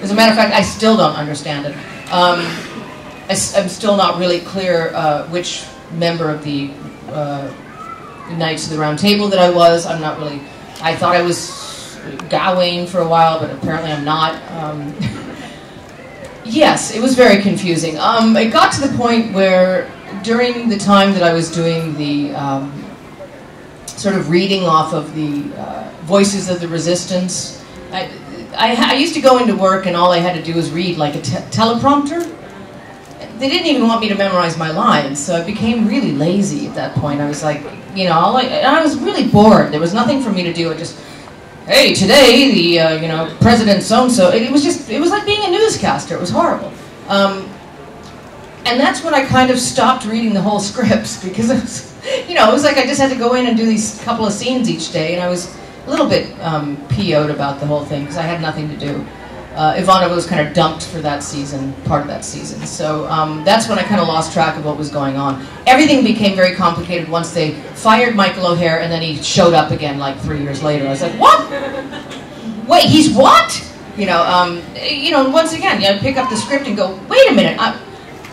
As a matter of fact, I still don't understand it. I'm still not really clear which member of the Knights of the Round Table that I was. I'm not really... I thought I was Gawain for a while, but apparently I'm not. Yes, it was very confusing. It got to the point where during the time that I was doing the sort of reading off of the Voices of the Resistance, I used to go into work and all I had to do was read like a teleprompter. They didn't even want me to memorize my lines, so I became really lazy at that point. I was like, you know, I was really bored. There was nothing for me to do. I just, hey, today the you know, President so-and-so. It was like being a newscaster. It was horrible. And that's when I kind of stopped reading the whole scripts, because it was, you know, it was like I just had to go in and do these couple of scenes each day, and I was a little bit PO'd about the whole thing because I had nothing to do. Ivanova was kind of dumped for that season, part of that season. So that's when I kind of lost track of what was going on. Everything became very complicated once they fired Michael O'Hare, and then he showed up again like 3 years later. I was like, what? Wait, he's what? You know, once again, I'd pick up the script and go, wait a minute,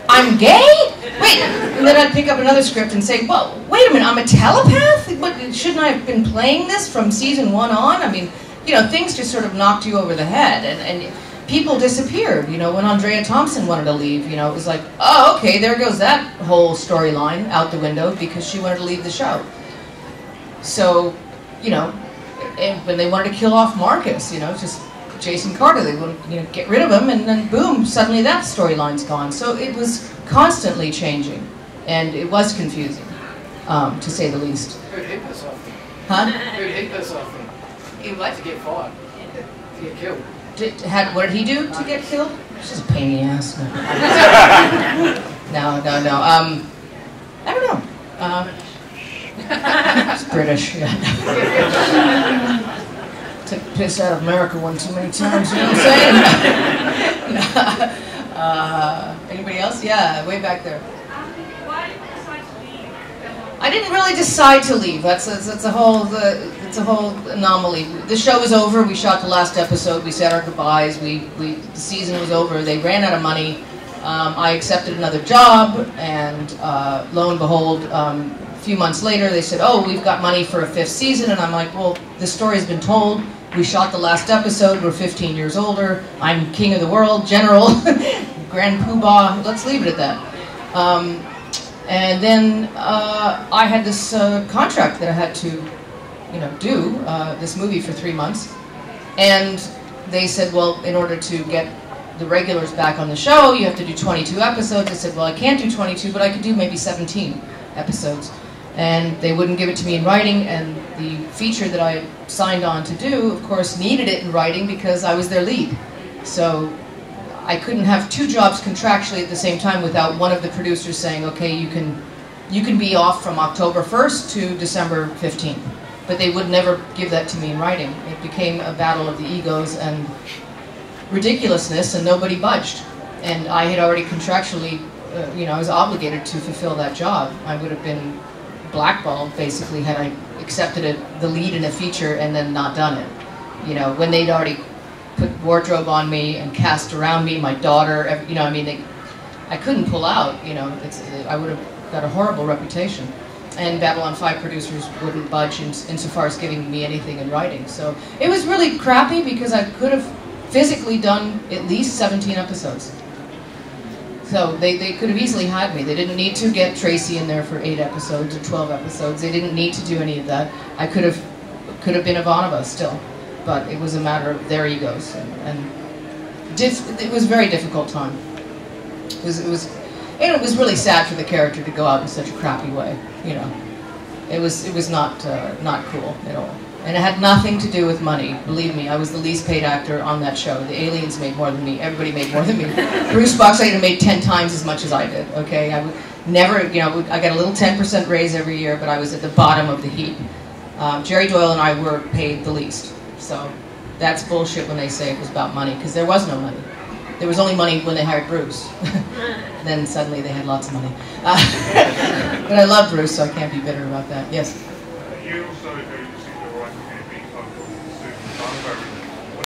I'm gay? Wait, and then I'd pick up another script and say, well, wait a minute, I'm a telepath? What, shouldn't I have been playing this from season 1 on? I mean, you know, things just sort of knocked you over the head, and people disappeared. You know, when Andrea Thompson wanted to leave, you know, it was like, oh, okay, there goes that whole storyline out the window because she wanted to leave the show. So, you know, and when they wanted to kill off Marcus, you know, just Jason Carter, they wanted to, you know, get rid of him, and then boom, suddenly that storyline's gone. So it was constantly changing, and it was confusing, to say the least. Who'd he piss off? Huh? Who'd he piss off? He'd like to get fired, to get killed. What did he do to get killed? It's just a pain in the ass. No. No. I don't know. It's British. Yeah. Took the piss out of America one too many times. You know what I'm saying? Anybody else? Yeah, way back there. Why did you decide to leave? I didn't really decide to leave. That's a whole anomaly. The show was over. We shot the last episode. We said our goodbyes. The season was over. They ran out of money. I accepted another job, and lo and behold, a few months later, they said, "Oh, we've got money for a 5th season." And I'm like, "Well, the story's been told. We shot the last episode. We're 15 years older. I'm king of the world, general, grand poobah. Let's leave it at that." And then I had this contract that I had to, you know, do this movie for 3 months, and they said, well, in order to get the regulars back on the show, you have to do 22 episodes. I said, well, I can't do 22, but I could do maybe 17 episodes, and they wouldn't give it to me in writing. And the feature that I signed on to do, of course, needed it in writing because I was their lead. So I couldn't have 2 jobs contractually at the same time without one of the producers saying, okay, you can be off from October 1st to December 15th. But they would never give that to me in writing. It became a battle of the egos and ridiculousness, and nobody budged. And I had already contractually, you know, I was obligated to fulfill that job. I would have been blackballed, basically, had I accepted the lead in a feature and then not done it. You know, when they'd already put wardrobe on me and cast around me, my daughter, you know, I mean, I couldn't pull out, you know, I would have got a horrible reputation. And Babylon 5 producers wouldn't budge insofar as giving me anything in writing. So it was really crappy because I could have physically done at least 17 episodes. So they could have easily had me. They didn't need to get Tracy in there for 8 episodes or 12 episodes. They didn't need to do any of that. I could have been Ivanova still. But it was a matter of their egos, and it was a very difficult time. It was really sad for the character to go out in such a crappy way. You know, it was not cool at all, and it had nothing to do with money. Believe me, I was the least paid actor on that show. The aliens made more than me. Everybody made more than me. Bruce Boxleitner made 10 times as much as I did. Okay, I would never, you know, I got a little 10% raise every year, but I was at the bottom of the heap. Jerry Doyle and I were paid the least. So that's bullshit when they say it was about money, because there was no money. There was only money when they hired Bruce. Then suddenly they had lots of money. But I love Bruce, so I can't be bitter about that. Yes? You also,